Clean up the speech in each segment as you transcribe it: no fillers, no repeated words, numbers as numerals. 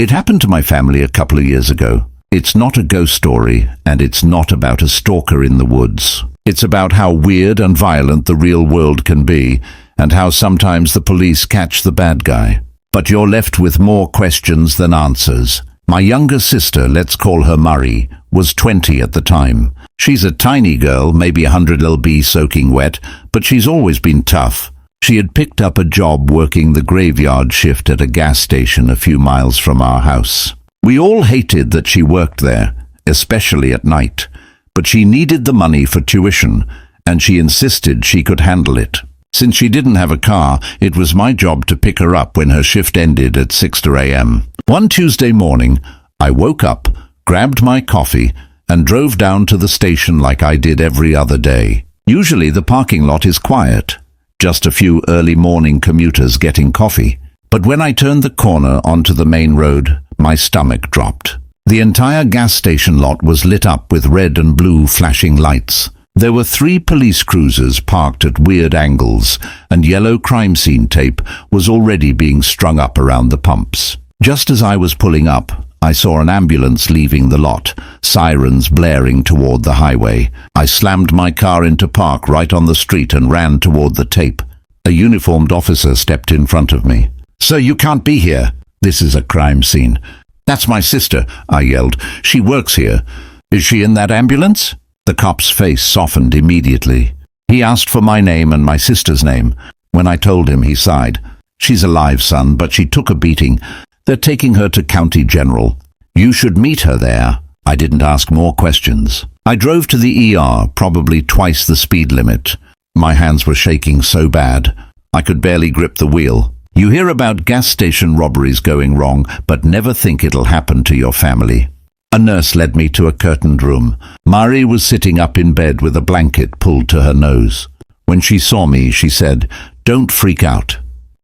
It happened to my family a couple of years ago. It's not a ghost story, and it's not about a stalker in the woods. It's about how weird and violent the real world can be, and how sometimes the police catch the bad guy. But you're left with more questions than answers. My younger sister, let's call her Murray, was 20 at the time. She's a tiny girl, maybe 100 lb soaking wet, but she's always been tough. She had picked up a job working the graveyard shift at a gas station a few miles from our house. We all hated that she worked there, especially at night, but she needed the money for tuition, and she insisted she could handle it. Since she didn't have a car, it was my job to pick her up when her shift ended at 6 a.m. One Tuesday morning, I woke up, grabbed my coffee, and drove down to the station like I did every other day. Usually the parking lot is quiet, just a few early morning commuters getting coffee. But when I turned the corner onto the main road, my stomach dropped. The entire gas station lot was lit up with red and blue flashing lights. There were 3 police cruisers parked at weird angles, and yellow crime scene tape was already being strung up around the pumps. Just as I was pulling up, I saw an ambulance leaving the lot, sirens blaring toward the highway. I slammed my car into park right on the street and ran toward the tape. A uniformed officer stepped in front of me. "Sir, you can't be here. This is a crime scene." "That's my sister," I yelled. "She works here." "Is she in that ambulance?" The cop's face softened immediately. He asked for my name and my sister's name. When I told him, he sighed. "She's alive, son, but she took a beating. They're taking her to County General. You should meet her there." I didn't ask more questions. I drove to the ER, probably twice the speed limit. My hands were shaking so bad, I could barely grip the wheel. You hear about gas station robberies going wrong, but never think it'll happen to your family. A nurse led me to a curtained room. Mari was sitting up in bed with a blanket pulled to her nose. When she saw me, she said, "Don't freak out."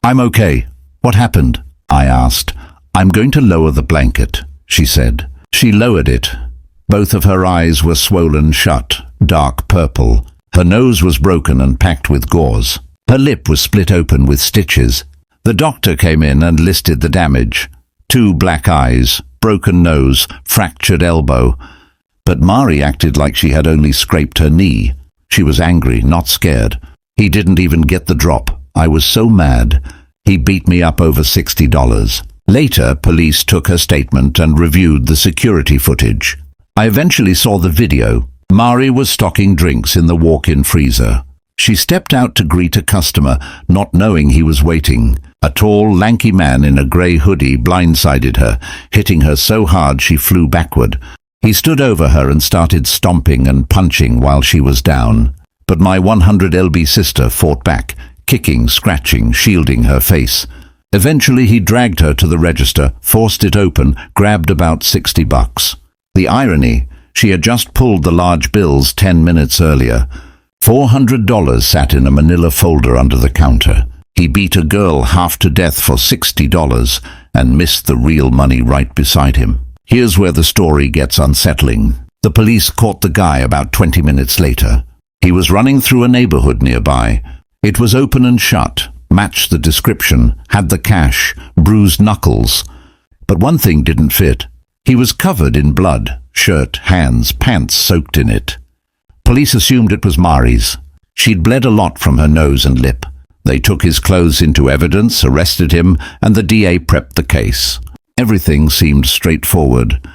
"I'm okay. What happened?" I asked. "I'm going to lower the blanket," she said. She lowered it. Both of her eyes were swollen shut, dark purple. Her nose was broken and packed with gauze. Her lip was split open with stitches. The doctor came in and listed the damage. 2 black eyes, broken nose, fractured elbow. But Mari acted like she had only scraped her knee. She was angry, not scared. He didn't even get the drop. I was so mad. He beat me up over $60. Later, police took her statement and reviewed the security footage. I eventually saw the video. Mari was stocking drinks in the walk-in freezer. She stepped out to greet a customer, not knowing he was waiting. A tall, lanky man in a grey hoodie blindsided her, hitting her so hard she flew backward. He stood over her and started stomping and punching while she was down. But my 100 lb sister fought back, kicking, scratching, shielding her face. Eventually he dragged her to the register, forced it open, grabbed about $60. The irony, she had just pulled the large bills 10 minutes earlier. $400 sat in a manila folder under the counter. He beat a girl half to death for $60 and missed the real money right beside him. Here's where the story gets unsettling. The police caught the guy about 20 minutes later. He was running through a neighborhood nearby. It was open and shut, matched the description, had the cash, bruised knuckles. But one thing didn't fit. He was covered in blood, shirt, hands, pants soaked in it. Police assumed it was Mari's. She'd bled a lot from her nose and lip. They took his clothes into evidence, arrested him, and the DA prepped the case. Everything seemed straightforward.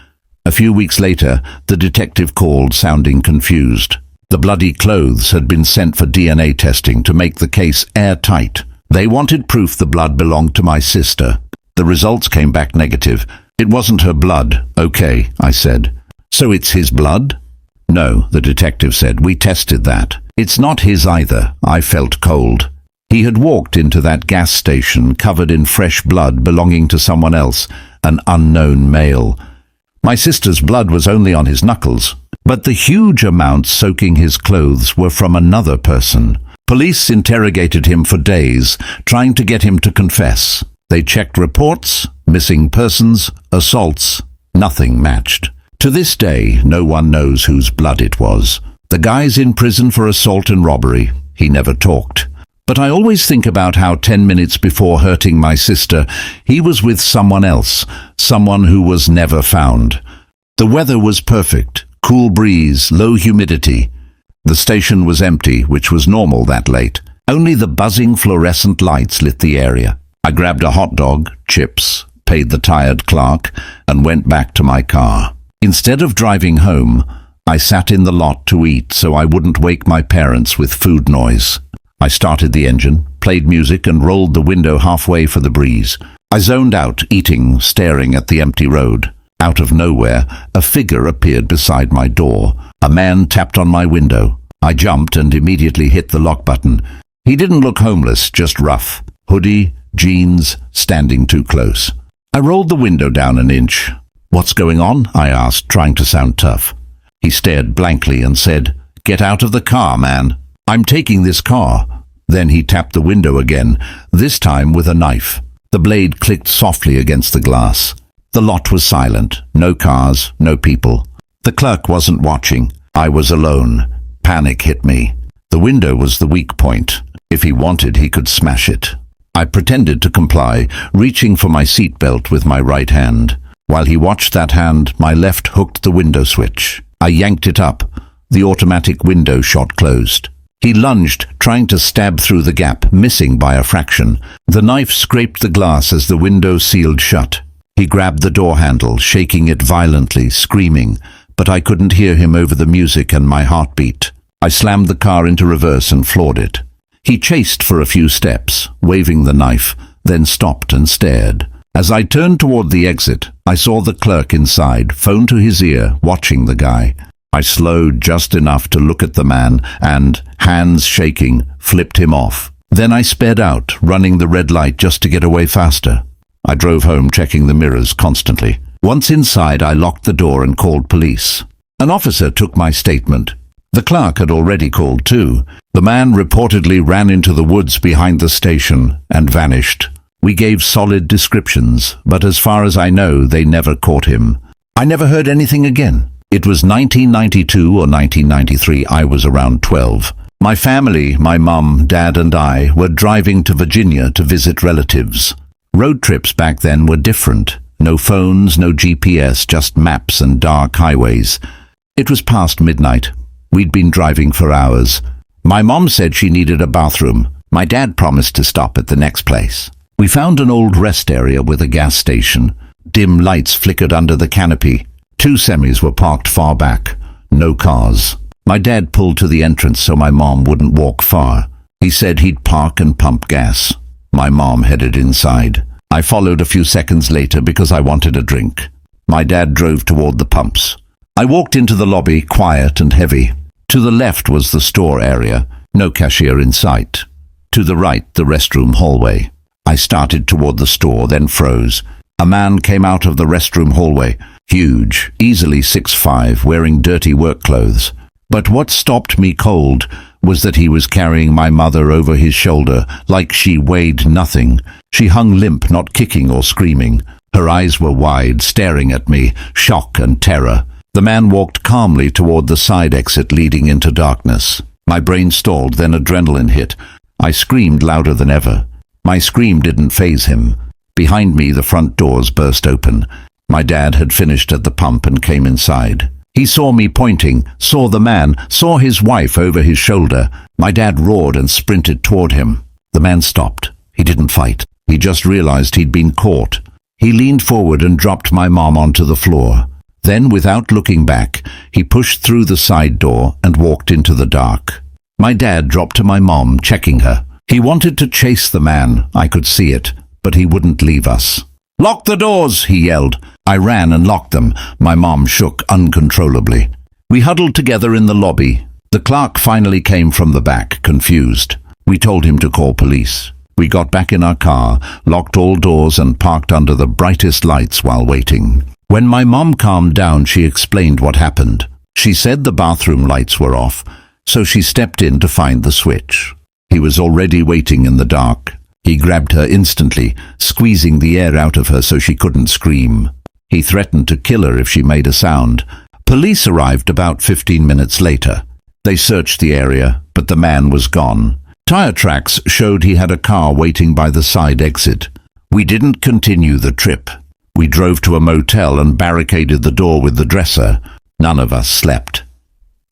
A few weeks later, the detective called, sounding confused. The bloody clothes had been sent for DNA testing to make the case airtight. They wanted proof the blood belonged to my sister. The results came back negative. It wasn't her blood. "Okay," I said. "So it's his blood?" "No," the detective said. "We tested that. It's not his either." I felt cold. He had walked into that gas station covered in fresh blood belonging to someone else, an unknown male. My sister's blood was only on his knuckles, but the huge amounts soaking his clothes were from another person. Police interrogated him for days, trying to get him to confess. They checked reports, missing persons, assaults. Nothing matched. To this day, no one knows whose blood it was. The guy's in prison for assault and robbery. He never talked. But I always think about how 10 minutes before hurting my sister, he was with someone else, someone who was never found. The weather was perfect, cool breeze, low humidity. The station was empty, which was normal that late. Only the buzzing fluorescent lights lit the area. I grabbed a hot dog, chips, paid the tired clerk, and went back to my car. Instead of driving home, I sat in the lot to eat so I wouldn't wake my parents with food noise. I started the engine, played music, and rolled the window halfway for the breeze. I zoned out, eating, staring at the empty road. Out of nowhere, a figure appeared beside my door. A man tapped on my window. I jumped and immediately hit the lock button. He didn't look homeless, just rough. Hoodie, jeans, standing too close. I rolled the window down an inch. "What's going on?" I asked, trying to sound tough. He stared blankly and said, "Get out of the car, man." "I'm taking this car." Then he tapped the window again, this time with a knife. The blade clicked softly against the glass. The lot was silent. No cars, no people. The clerk wasn't watching. I was alone. Panic hit me. The window was the weak point. If he wanted, he could smash it. I pretended to comply, reaching for my seatbelt with my right hand. While he watched that hand, my left hooked the window switch. I yanked it up. The automatic window shot closed. He lunged, trying to stab through the gap, missing by a fraction. The knife scraped the glass as the window sealed shut. He grabbed the door handle, shaking it violently, screaming, but I couldn't hear him over the music and my heartbeat. I slammed the car into reverse and floored it. He chased for a few steps, waving the knife, then stopped and stared. As I turned toward the exit, I saw the clerk inside, phone to his ear, watching the guy. I slowed just enough to look at the man and, hands shaking, flipped him off. Then I sped out, running the red light just to get away faster. I drove home, checking the mirrors constantly. Once inside, I locked the door and called police. An officer took my statement. The clerk had already called too. The man reportedly ran into the woods behind the station and vanished. We gave solid descriptions, but as far as I know, they never caught him. I never heard anything again. It was 1992 or 1993. I was around 12. My family, my mum, dad, and I were driving to Virginia to visit relatives. Road trips back then were different. No phones, no GPS, just maps and dark highways. It was past midnight. We'd been driving for hours. My mom said she needed a bathroom. My dad promised to stop at the next place. We found an old rest area with a gas station. Dim lights flickered under the canopy. 2 semis were parked far back. No cars. My dad pulled to the entrance so my mom wouldn't walk far. He said he'd park and pump gas. My mom headed inside. I followed a few seconds later because I wanted a drink. My dad drove toward the pumps. I walked into the lobby, quiet and heavy. To the left was the store area. No cashier in sight. To the right, the restroom hallway. I started toward the store, then froze. A man came out of the restroom hallway. Huge, easily 6'5", wearing dirty work clothes. But what stopped me cold was that he was carrying my mother over his shoulder like she weighed nothing. She hung limp, not kicking or screaming. Her eyes were wide, staring at me, shock and terror. The man walked calmly toward the side exit leading into darkness. My brain stalled, then adrenaline hit. I screamed louder than ever. My scream didn't faze him. Behind me, the front doors burst open. My dad had finished at the pump and came inside. He saw me pointing, saw the man, saw his wife over his shoulder. My dad roared and sprinted toward him. The man stopped. He didn't fight. He just realized he'd been caught. He leaned forward and dropped my mom onto the floor. Then, without looking back, he pushed through the side door and walked into the dark. My dad dropped to my mom, checking her. He wanted to chase the man, I could see it, but he wouldn't leave us. "Lock the doors," he yelled. I ran and locked them. My mom shook uncontrollably. We huddled together in the lobby. The clerk finally came from the back, confused. We told him to call police. We got back in our car, locked all doors and parked under the brightest lights while waiting. When my mom calmed down, she explained what happened. She said the bathroom lights were off, so she stepped in to find the switch. He was already waiting in the dark. He grabbed her instantly, squeezing the air out of her so she couldn't scream. He threatened to kill her if she made a sound. Police arrived about 15 minutes later. They searched the area, but the man was gone. Tire tracks showed he had a car waiting by the side exit. We didn't continue the trip. We drove to a motel and barricaded the door with the dresser. None of us slept.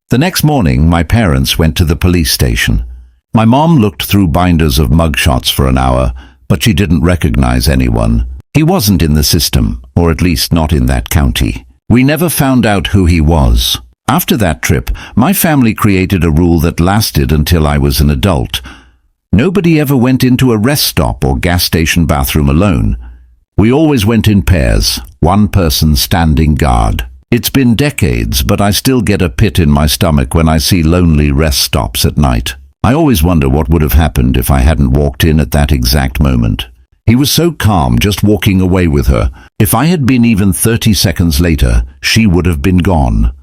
The next morning, my parents went to the police station. My mom looked through binders of mugshots for an hour, but she didn't recognize anyone. He wasn't in the system, or at least not in that county. We never found out who he was. After that trip, my family created a rule that lasted until I was an adult. Nobody ever went into a rest stop or gas station bathroom alone. We always went in pairs, one person standing guard. It's been decades, but I still get a pit in my stomach when I see lonely rest stops at night. I always wonder what would have happened if I hadn't walked in at that exact moment. He was so calm just walking away with her. If I had been even 30 seconds later, she would have been gone.